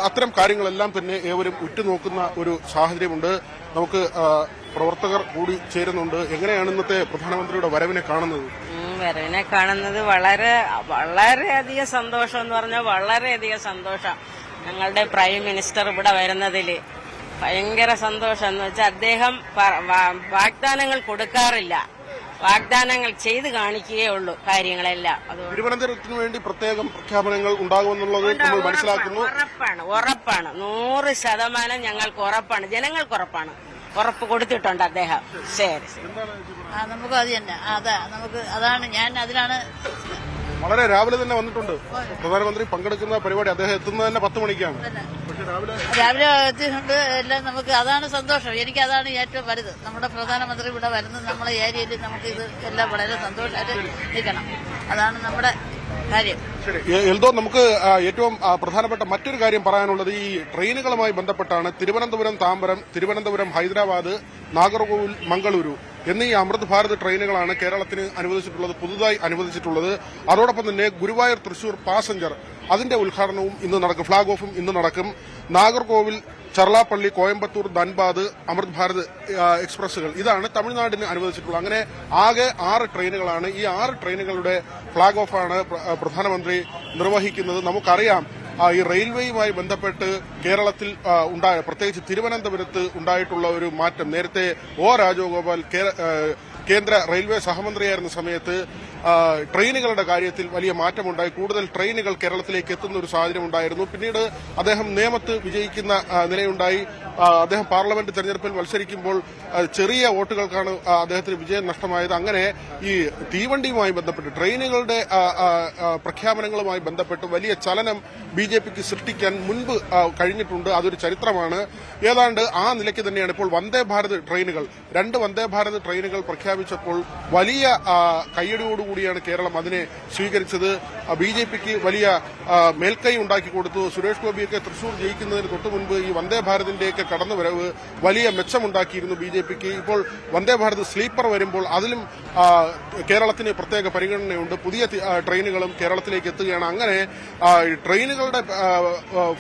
അത്തരം കാര്യങ്ങളെല്ലാം തന്നെ ഏവരും ഉറ്റുനോക്കുന്ന ഒരു സാഹചര്യമുണ്ട്. നമുക്ക് പ്രവർത്തകർ കൂടി ചേരുന്നുണ്ട്. എങ്ങനെയാണ് ഇന്നത്തെ പ്രധാനമന്ത്രിയുടെ വരവിനെ കാണുന്നത്? വരവിനെ കാണുന്നത് വളരെയധികം സന്തോഷം എന്ന് പറഞ്ഞാൽ വളരെയധികം സന്തോഷം. ഞങ്ങളുടെ പ്രൈം മിനിസ്റ്റർ ഇവിടെ വരുന്നതിൽ ഭയങ്കര സന്തോഷം എന്ന് വെച്ചാൽ അദ്ദേഹം വാഗ്ദാനങ്ങൾ കൊടുക്കാറില്ല, വാഗ്ദാനങ്ങൾ ചെയ്ത് കാണിക്കുകയേ ഉള്ളൂ കാര്യങ്ങളെല്ലാം. തിരുവനന്തപുരത്തിന് വേണ്ടി പ്രത്യേകം പ്രഖ്യാപനങ്ങൾ ഉണ്ടാകുമെന്നുള്ളത് നമ്മൾ മനസ്സിലാക്കുന്നു. ഉറപ്പാണ് 100% ഞങ്ങൾക്ക് ഉറപ്പാണ്, ജനങ്ങൾക്ക് ഉറപ്പാണ്, ഉറപ്പ് കൊടുത്തിട്ടുണ്ട് അദ്ദേഹം. ശരി, നമുക്ക് അത് തന്നെ അതാണ് ഞാൻ അതിലാണ് വളരെ രാവിലെ തന്നെ വന്നിട്ടുണ്ട് പ്രധാനമന്ത്രി പങ്കെടുക്കുന്ന പരിപാടി. അദ്ദേഹം എത്തുന്നത് തന്നെ 10 മണിക്കാണ്. രാവിലെ എത്തിയിട്ടുണ്ട്. എല്ലാം നമുക്ക് അതാണ് സന്തോഷം. എനിക്ക് അതാണ് ഏറ്റവും വലുത്. നമ്മുടെ പ്രധാനമന്ത്രി ഇവിടെ വരുന്നത് നമ്മളെ ഏരിയയിൽ നമുക്ക് ഇത് എല്ലാം വളരെ സന്തോഷമായിട്ട് നിൽക്കണം. അതാണ് നമ്മുടെ കാര്യം. എൽദോ, നമുക്ക് ഏറ്റവും പ്രധാനപ്പെട്ട മറ്റൊരു കാര്യം പറയാനുള്ളത് ഈ ട്രെയിനുകളുമായി ബന്ധപ്പെട്ടാണ്. തിരുവനന്തപുരം താമ്പരം, തിരുവനന്തപുരം ഹൈദരാബാദ്, നാഗർകോവിൽ മംഗളൂരു എന്നീ അമൃത് ഭാരത് ട്രെയിനുകളാണ് കേരളത്തിന് അനുവദിച്ചിട്ടുള്ളത്, പുതുതായി അനുവദിച്ചിട്ടുള്ളത്. അതോടൊപ്പം തന്നെ ഗുരുവായൂർ തൃശൂർ പാസഞ്ചർ അതിന്റെ ഉദ്ഘാടനവും ഇന്ന് നടക്കും, ഫ്ളാഗ് ഓഫും ഇന്ന് നടക്കും. നാഗർകോവിൽ, ചർലാപ്പള്ളി, കോയമ്പത്തൂർ, ധൻബാദ് അമൃത് ഭാരത് എക്സ്പ്രസുകൾ ഇതാണ് തമിഴ്നാടിന് അനുവദിച്ചിട്ടുള്ളത്. അങ്ങനെ ആകെ 6 ട്രെയിനുകളാണ്. ഈ 6 ട്രെയിനുകളുടെ ഫ്ളാഗ് ഓഫാണ് പ്രധാനമന്ത്രി നിർവഹിക്കുന്നത്. നമുക്കറിയാം ഈ റെയിൽവേയുമായി ബന്ധപ്പെട്ട് കേരളത്തിൽ പ്രത്യേകിച്ച് തിരുവനന്തപുരത്ത് ഉണ്ടായിട്ടുള്ള ഒരു മാറ്റം. നേരത്തെ രാജഗോപാൽ കേന്ദ്ര റെയിൽവേ സഹമന്ത്രിയായിരുന്ന സമയത്ത് ട്രെയിനുകളുടെ കാര്യത്തിൽ വലിയ മാറ്റമുണ്ടായി. കൂടുതൽ ട്രെയിനുകൾ കേരളത്തിലേക്ക് എത്തുന്ന ഒരു സാഹചര്യം ഉണ്ടായിരുന്നു. പിന്നീട് അദ്ദേഹം നേമത്ത് വിജയിക്കുന്ന നിലയുണ്ടായി. അദ്ദേഹം പാർലമെന്റ് തെരഞ്ഞെടുപ്പിൽ മത്സരിക്കുമ്പോൾ ചെറിയ വോട്ടുകൾക്കാണ് അദ്ദേഹത്തിന് വിജയം നഷ്ടമായത്. അങ്ങനെ ഈ തീവണ്ടിയുമായി ബന്ധപ്പെട്ട് ട്രെയിനുകളുടെ പ്രഖ്യാപനങ്ങളുമായി ബന്ധപ്പെട്ട് വലിയ ചലനം ബിജെപിക്ക് സൃഷ്ടിക്കാൻ മുൻപ് കഴിഞ്ഞിട്ടുണ്ട്. അതൊരു ചരിത്രമാണ്. ഏതാണ്ട് ആ നിലയ്ക്ക് തന്നെയാണ് ഇപ്പോൾ വന്ദേ ഭാരത് ട്രെയിനുകൾ, 2 വന്ദേ ഭാരത് ട്രെയിനുകൾ പ്രഖ്യാപിച്ചപ്പോൾ വലിയ കയ്യടിയോടുകൂടിയാണ് കേരളം അതിനെ സ്വീകരിച്ചത്. ബിജെപിക്ക് വലിയ മേൽക്കൈ ഉണ്ടാക്കി കൊടുത്തു. സുരേഷ് ഗോപിയൊക്കെ തൃശൂർ ജയിക്കുന്നതിന് തൊട്ടുമുൻപ് ഈ വന്ദേ ഭാരതിന്റെയൊക്കെ കടന്നുവരവ് വലിയ മെച്ചമുണ്ടാക്കിയിരുന്നു ബിജെപിക്ക്. ഇപ്പോൾ വന്ദേ ഭാരത് സ്ലീപ്പർ വരുമ്പോൾ അതിലും കേരളത്തിന് പ്രത്യേക പരിഗണനയുണ്ട്. പുതിയ ട്രെയിനുകളും കേരളത്തിലേക്ക് എത്തുകയാണ്. അങ്ങനെ ട്രെയിനുകളുടെ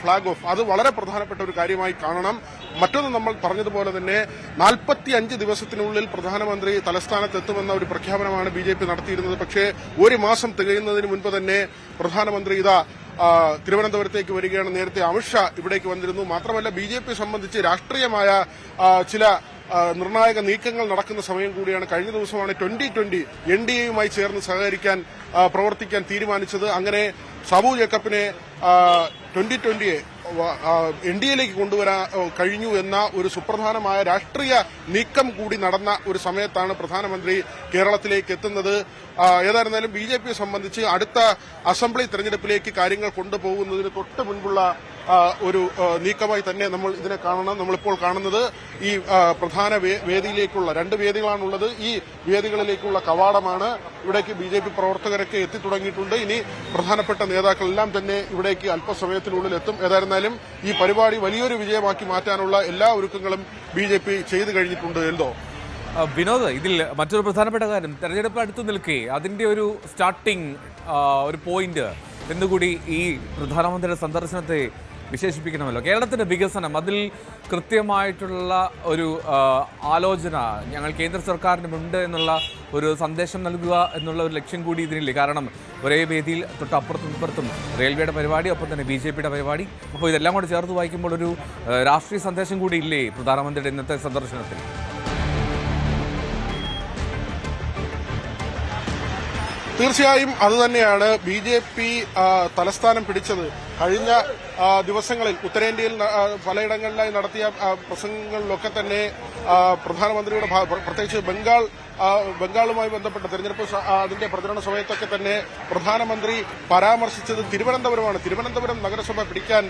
ഫ്ളാഗ് ഓഫ് അത് വളരെ പ്രധാനപ്പെട്ട ഒരു കാര്യമായി കാണണം. മറ്റൊന്ന്, നമ്മൾ പറഞ്ഞതുപോലെ തന്നെ 45 ദിവസത്തിനുള്ളിൽ പ്രധാനമന്ത്രി തലസ്ഥാനത്ത് എത്തുമെന്ന ഒരു പ്രഖ്യാപനമാണ് ബിജെപി നടത്തിയിരുന്നത്. പക്ഷേ 1 മാസം തികയുന്നതിന് മുൻപ് തന്നെ പ്രധാനമന്ത്രി തിരുവനന്തപുരത്തേക്ക് വരികയാണ്. നേരത്തെ അമിത്ഷാ ഇവിടേക്ക് വന്നിരുന്നു. മാത്രമല്ല ബിജെപി സംബന്ധിച്ച് രാഷ്ട്രീയമായ ചില നിർണായക നീക്കങ്ങൾ നടക്കുന്ന സമയം കൂടിയാണ്. കഴിഞ്ഞ ദിവസമാണ് 2020 എൻഡിഎയുമായി ചേർന്ന് സഹകരിക്കാൻ പ്രവർത്തിക്കാൻ തീരുമാനിച്ചത്. അങ്ങനെ സാബു ജേക്കബിനെ 2020 എൻഡിഎയിലേക്ക് കൊണ്ടുവരാൻ കഴിഞ്ഞു എന്ന ഒരു സുപ്രധാനമായ രാഷ്ട്രീയ നീക്കം കൂടി നടന്ന ഒരു സമയത്താണ് പ്രധാനമന്ത്രി കേരളത്തിലേക്ക് എത്തുന്നത്. ഏതായിരുന്നാലും ബിജെപിയെ സംബന്ധിച്ച് അടുത്ത അസംബ്ലി തെരഞ്ഞെടുപ്പിലേക്ക് കാര്യങ്ങൾ കൊണ്ടുപോകുന്നതിന് തൊട്ട് മുൻപുള്ള ഒരു നീക്കമായി തന്നെ നമ്മൾ ഇതിനെ കാണണം. നമ്മളിപ്പോൾ കാണുന്നത് ഈ പ്രധാന വേദിയിലേക്കുള്ള 2 വേദികളാണുള്ളത്. ഈ വേദികളിലേക്കുള്ള കവാടമാണ്. ഇവിടേക്ക് ബിജെപി പ്രവർത്തകരൊക്കെ എത്തിത്തുടങ്ങിയിട്ടുണ്ട്. ഇനി പ്രധാനപ്പെട്ട നേതാക്കളെല്ലാം തന്നെ ഇവിടേക്ക് അല്പസമയത്തിനുള്ളിൽ എത്തും. ഏതായിരുന്നാലും ഈ പരിപാടി വലിയൊരു വിജയമാക്കി മാറ്റാനുള്ള എല്ലാ ഒരുക്കങ്ങളും ബിജെപി ചെയ്തു കഴിഞ്ഞിട്ടുണ്ട്. എന്തോ വിനോദ്, ഇതിൽ മറ്റൊരു പ്രധാനപ്പെട്ട കാര്യം, തെരഞ്ഞെടുപ്പ് അടുത്തു നിൽക്കെ അതിന്റെ ഒരു സ്റ്റാർട്ടിംഗ് ഒരു പോയിന്റ് എന്നുകൂടി ഈ പ്രധാനമന്ത്രിയുടെ സന്ദർശനത്തെ വിശേഷിപ്പിക്കണമല്ലോ. കേരളത്തിന്റെ വികസനം, അതിൽ കൃത്യമായിട്ടുള്ള ഒരു ആലോചന ഞങ്ങൾ കേന്ദ്ര സർക്കാരിനുമുണ്ട് എന്നുള്ള ഒരു സന്ദേശം നൽകുക എന്നുള്ള ഒരു ലക്ഷ്യം കൂടി ഇതിനില്ലേ. കാരണം ഒരേ വേദിയിൽ തൊട്ടപ്പുറത്തും ഇപ്പുറത്തും റെയിൽവേയുടെ പരിപാടി, ഒപ്പം തന്നെ ബിജെപിയുടെ പരിപാടി. അപ്പോൾ ഇതെല്ലാം കൂടി ചേർത്ത് വായിക്കുമ്പോൾ ഒരു രാഷ്ട്രീയ സന്ദേശം കൂടി ഇല്ലേ പ്രധാനമന്ത്രിയുടെ ഇന്നത്തെ സന്ദർശനത്തിൽ? തീർച്ചയായും അതുതന്നെയാണ്. ബിജെപി തലസ്ഥാനം പിടിച്ചത് കഴിഞ്ഞ ദിവസങ്ങളിൽ ഉത്തരേന്ത്യയിൽ പലയിടങ്ങളിലായി നടത്തിയ പ്രസംഗങ്ങളിലൊക്കെ തന്നെ പ്രധാനമന്ത്രിയുടെ പ്രത്യേകിച്ച് ബംഗാളുമായി ബന്ധപ്പെട്ട തെരഞ്ഞെടുപ്പ് അതിന്റെ പ്രചരണ സമയത്തൊക്കെ തന്നെ പ്രധാനമന്ത്രി പരാമർശിച്ചത് തിരുവനന്തപുരമാണ്. തിരുവനന്തപുരം നഗരസഭ പിടിക്കാൻ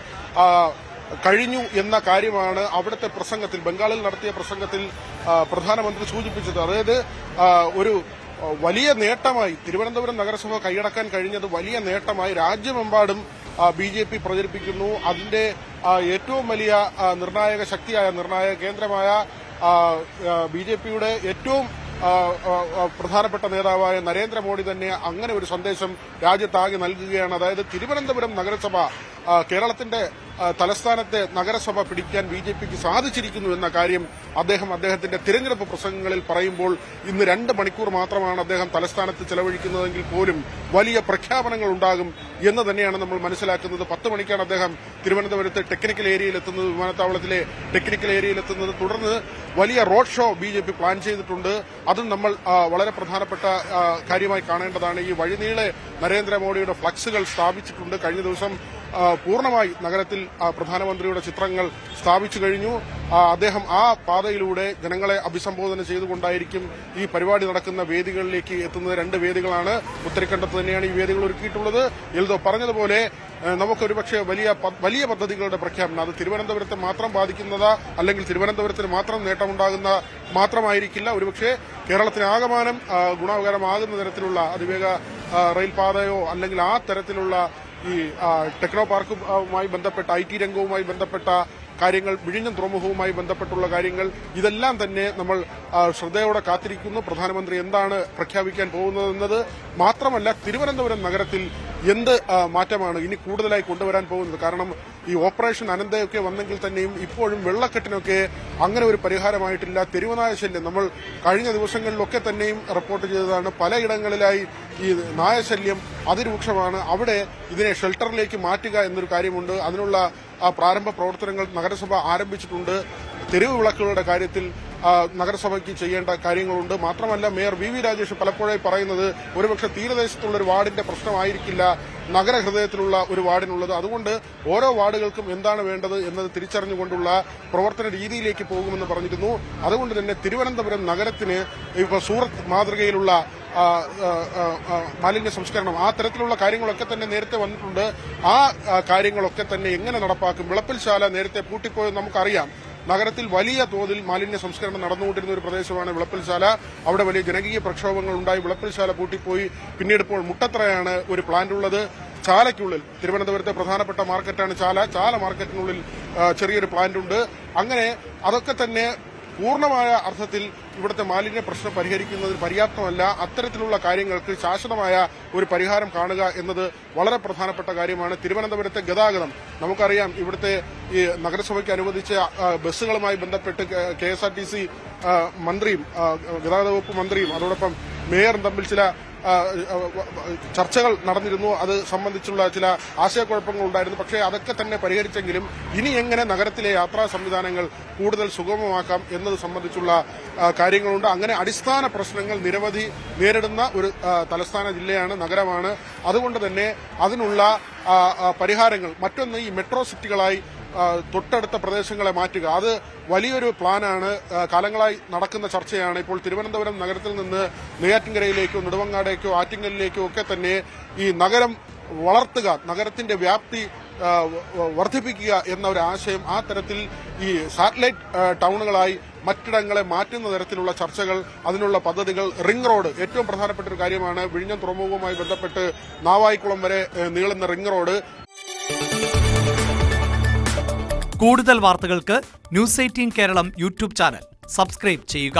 കഴിഞ്ഞു എന്ന കാര്യമാണ് അവിടുത്തെ പ്രസംഗത്തിൽ, ബംഗാളിൽ നടത്തിയ പ്രസംഗത്തിൽ പ്രധാനമന്ത്രി സൂചിപ്പിച്ചത്. അതായത് ഒരു വലിയ നേട്ടമായി തിരുവനന്തപുരം നഗരസഭ കൈയടക്കാൻ കഴിഞ്ഞത് വലിയ നേട്ടമായി രാജ്യമെമ്പാടും ബിജെപി പ്രചരിപ്പിക്കുന്നു. അതിന്റെ ഏറ്റവും വലിയ നിർണായക ശക്തിയായ നിർണായക കേന്ദ്രമായ ബിജെപിയുടെ ഏറ്റവും പ്രധാനപ്പെട്ട നേതാവായ നരേന്ദ്രമോദി തന്നെ അങ്ങനെ ഒരു സന്ദേശം രാജ്യത്താകെ നൽകുകയാണ്. അതായത് തിരുവനന്തപുരം നഗരസഭ കേരളത്തിന്റെ തലസ്ഥാനത്തെ നഗരസഭ പിടിക്കാൻ BJPക്ക് സാധിച്ചിരിക്കുന്നു എന്ന കാര്യം അദ്ദേഹത്തിന്റെ തിരഞ്ഞെടുപ്പ് പ്രസംഗങ്ങളിൽ പറയുമ്പോൾ ഇന്ന് 2 മണിക്കൂർ മാത്രമാണ് അദ്ദേഹം തലസ്ഥാനത്ത് ചെലവഴിക്കുന്നതെങ്കിൽ പോലും വലിയ പ്രഖ്യാപനങ്ങൾ ഉണ്ടാകും എന്ന് തന്നെയാണ് നമ്മൾ മനസ്സിലാക്കുന്നത്. 10 മണിക്കാണ് അദ്ദേഹം തിരുവനന്തപുരത്ത് ടെക്നിക്കൽ ഏരിയയിലെത്തുന്നത്, വിമാനത്താവളത്തിലെ ടെക്നിക്കൽ ഏരിയയിലെത്തുന്നത്. തുടർന്ന് വലിയ റോഡ് ഷോ BJP പ്ലാൻ ചെയ്തിട്ടുണ്ട്. അതും നമ്മൾ വളരെ പ്രധാനപ്പെട്ട കാര്യമായി കാണേണ്ടതാണ്. ഈ വഴിനീളെ നരേന്ദ്രമോദിയുടെ ഫ്ലക്സുകൾ സ്ഥാപിച്ചിട്ടുണ്ട്. കഴിഞ്ഞ ദിവസം പൂർണ്ണമായി നഗരത്തിൽ പ്രധാനമന്ത്രിയുടെ ചിത്രങ്ങൾ സ്ഥാപിച്ചു കഴിഞ്ഞു. അദ്ദേഹം ആ പാതയിലൂടെ ജനങ്ങളെ അഭിസംബോധന ചെയ്തുകൊണ്ടായിരിക്കും ഈ പരിപാടി നടക്കുന്ന വേദികളിലേക്ക് എത്തുന്നത്. 2 വേദികളാണ്. ഉത്തരക്കണ്ടത്ത് തന്നെയാണ് ഈ വേദികൾ ഒരുക്കിയിട്ടുള്ളത്. എൽദോ പറഞ്ഞതുപോലെ നമുക്കൊരുപക്ഷെ വലിയ പദ്ധതികളുടെ പ്രഖ്യാപനം അത് തിരുവനന്തപുരത്തെ മാത്രം ബാധിക്കുന്നതാ അല്ലെങ്കിൽ തിരുവനന്തപുരത്തിന് മാത്രം നേട്ടമുണ്ടാകുന്ന മാത്രമായിരിക്കില്ല. ഒരുപക്ഷെ കേരളത്തിനാകമാനം ഗുണകരമാകുന്ന തരത്തിലുള്ള അതിവേഗ റെയിൽപാതയോ അല്ലെങ്കിൽ ആ തരത്തിലുള്ള ഈ ടെക്നോ പാർക്കുമായി ബന്ധപ്പെട്ട IT രംഗവുമായി ബന്ധപ്പെട്ട കാര്യങ്ങൾ, വിഴിഞ്ഞം തുറമുഖവുമായി ബന്ധപ്പെട്ടുള്ള കാര്യങ്ങൾ, ഇതെല്ലാം തന്നെ നമ്മൾ ശ്രദ്ധയോടെ കാത്തിരിക്കുന്നു. പ്രധാനമന്ത്രി എന്താണ് പ്രഖ്യാപിക്കാൻ പോകുന്നതെന്നത് മാത്രമല്ല, തിരുവനന്തപുരം നഗരത്തിൽ എന്ത് മാറ്റമാണ് ഇനി കൂടുതലായി കൊണ്ടുവരാൻ പോകുന്നത്. കാരണം ഈ ഓപ്പറേഷൻ അനന്തയൊക്കെ വന്നെങ്കിൽ തന്നെയും ഇപ്പോഴും വെള്ളക്കെട്ടിനൊക്കെ അങ്ങനെ ഒരു പരിഹാരമായിട്ടില്ല. തെരുവുനായ ശല്യം നമ്മൾ കഴിഞ്ഞ ദിവസങ്ങളിലൊക്കെ തന്നെയും റിപ്പോർട്ട് ചെയ്തതാണ്. പലയിടങ്ങളിലായി ഈ നായശല്യം അതിരൂക്ഷമാണ്. അവിടെ ഇതിനെ ഷെൽട്ടറിലേക്ക് മാറ്റുക എന്നൊരു കാര്യമുണ്ട്. അതിനുള്ള പ്രാരംഭ പ്രവർത്തനങ്ങൾ നഗരസഭ ആരംഭിച്ചിട്ടുണ്ട്. തെരുവ് വിളക്കുകളുടെ കാര്യത്തിൽ നഗരസഭയ്ക്ക് ചെയ്യേണ്ട കാര്യങ്ങളുണ്ട്. മാത്രമല്ല, മേയർ VV രാജേഷ് പലപ്പോഴായി പറയുന്നത് ഒരുപക്ഷെ തീരദേശത്തുള്ള ഒരു വാർഡിന്റെ പ്രശ്നമായിരിക്കില്ല നഗരഹൃദയത്തിലുള്ള ഒരു വാർഡിനുള്ളത്. അതുകൊണ്ട് ഓരോ വാർഡുകൾക്കും എന്താണ് വേണ്ടത് എന്നത് തിരിച്ചറിഞ്ഞുകൊണ്ടുള്ള പ്രവർത്തന രീതിയിലേക്ക് പോകുമെന്ന് പറഞ്ഞിരുന്നു. അതുകൊണ്ട് തന്നെ തിരുവനന്തപുരം നഗരത്തിന് ഇപ്പോൾ സൂറത്ത് മാതൃകയിലുള്ള മാലിന്യ സംസ്കരണം, ആ തരത്തിലുള്ള കാര്യങ്ങളൊക്കെ തന്നെ നേരത്തെ വന്നിട്ടുണ്ട്. ആ കാര്യങ്ങളൊക്കെ തന്നെ എങ്ങനെ നടപ്പാക്കും? വിളപ്പിൽശാല നേരത്തെ പൂട്ടിപ്പോയെന്ന് നമുക്കറിയാം. നഗരത്തിൽ വലിയ തോതിൽ മാലിന്യ സംസ്കരണം നടന്നുകൊണ്ടിരുന്ന ഒരു പ്രദേശമാണ് വിളപ്പിൽശാല. അവിടെ വലിയ ജനകീയ പ്രക്ഷോഭങ്ങൾ ഉണ്ടായി. വിളപ്പിൽശാല പൂട്ടിപ്പോയി. പിന്നീട് ഇപ്പോൾ മുട്ടത്തറയാണ് ഒരു പ്ലാന്റ് ഉള്ളത്. ചാലയ്ക്കുള്ളിൽ, തിരുവനന്തപുരത്തെ പ്രധാനപ്പെട്ട മാർക്കറ്റാണ് ചാല മാർക്കറ്റിനുള്ളിൽ ചെറിയൊരു പ്ലാന്റ് ഉണ്ട്. അങ്ങനെ അതൊക്കെ തന്നെ പൂർണ്ണമായ അർത്ഥത്തിൽ ഇവിടുത്തെ മാലിന്യ പ്രശ്നം പരിഹരിക്കുന്നതിന് പര്യാപ്തമല്ല. അത്തരത്തിലുള്ള കാര്യങ്ങൾക്ക് ശാശ്വതമായ ഒരു പരിഹാരം കാണുക എന്നത് വളരെ പ്രധാനപ്പെട്ട കാര്യമാണ്. തിരുവനന്തപുരത്തെ ഗതാഗതം നമുക്കറിയാം. ഇവിടുത്തെ ഈ നഗരസഭയ്ക്ക് അനുവദിച്ച ബസ്സുകളുമായി ബന്ധപ്പെട്ട് KSRTC മന്ത്രിയും ഗതാഗത വകുപ്പ് മന്ത്രിയും അതോടൊപ്പം മേയറും തമ്മിൽ ചില ചർച്ചകൾ നടന്നിരുന്നു. അത് സംബന്ധിച്ചുള്ള ചില ആശയക്കുഴപ്പങ്ങൾ ഉണ്ടായിരുന്നു. പക്ഷേ അതൊക്കെ തന്നെ പരിഹരിച്ചെങ്കിലും ഇനി എങ്ങനെ നഗരത്തിലെ യാത്രാ സംവിധാനങ്ങൾ കൂടുതൽ സുഗമമാക്കാം എന്നത് സംബന്ധിച്ചുള്ള കാര്യങ്ങളുണ്ട്. അങ്ങനെ അടിസ്ഥാന പ്രശ്നങ്ങൾ നിരവധി നേരിടുന്ന ഒരു തലസ്ഥാന ജില്ലയാണ്, നഗരമാണ്. അതുകൊണ്ട് തന്നെ അതിനുള്ള പരിഹാരങ്ങൾ, മറ്റൊന്ന് ഈ മെട്രോ സിറ്റികളായി തൊട്ടടുത്ത പ്രദേശങ്ങളെ മാറ്റുക, അത് വലിയൊരു പ്ലാനാണ്. കാലങ്ങളായി നടക്കുന്ന ചർച്ചയാണ്. ഇപ്പോൾ തിരുവനന്തപുരം നഗരത്തിൽ നിന്ന് നെയ്യാറ്റിൻകരയിലേക്കോ നെടുമങ്ങാടേക്കോ ആറ്റിങ്ങലിലേക്കോ ഒക്കെ തന്നെ ഈ നഗരം വളർത്തുക, നഗരത്തിന്റെ വ്യാപ്തി വർദ്ധിപ്പിക്കുക എന്ന ഒരു ആശയം, ആ തരത്തിൽ ഈ സാറ്റലൈറ്റ് ടൗണുകളായി മറ്റിടങ്ങളെ മാറ്റുന്ന തരത്തിലുള്ള ചർച്ചകൾ, അതിനുള്ള പദ്ധതികൾ. റിംഗ് റോഡ് ഏറ്റവും പ്രധാനപ്പെട്ട ഒരു കാര്യമാണ്. വിഴിഞ്ഞം തുറമുഖവുമായി ബന്ധപ്പെട്ട് നാവായിക്കുളം വരെ നീളുന്ന റിംഗ് റോഡ്. കൂടുതൽ വാർത്തകൾക്ക് News 18 Keralam YouTube channel subscribe ചെയ്യുക.